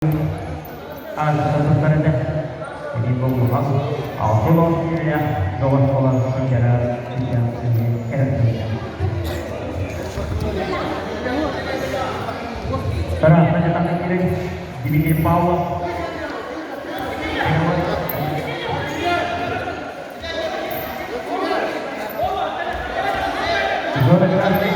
Sebenarnya jadi pembuat autonomnya dapat pola secara yang elektronik. Terus mencetak kiri dibikin power. Zona kiri.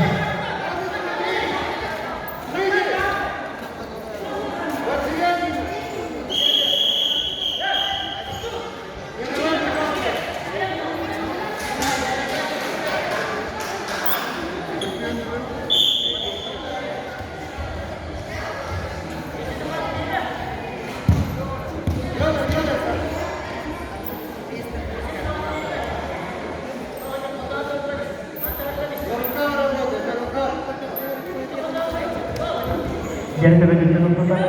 Jadi terjadi tuntutan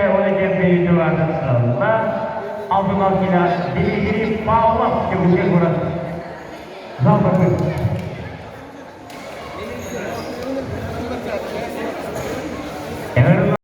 oleh JP itu atas selama automatik tidak diri power kemudian kurang.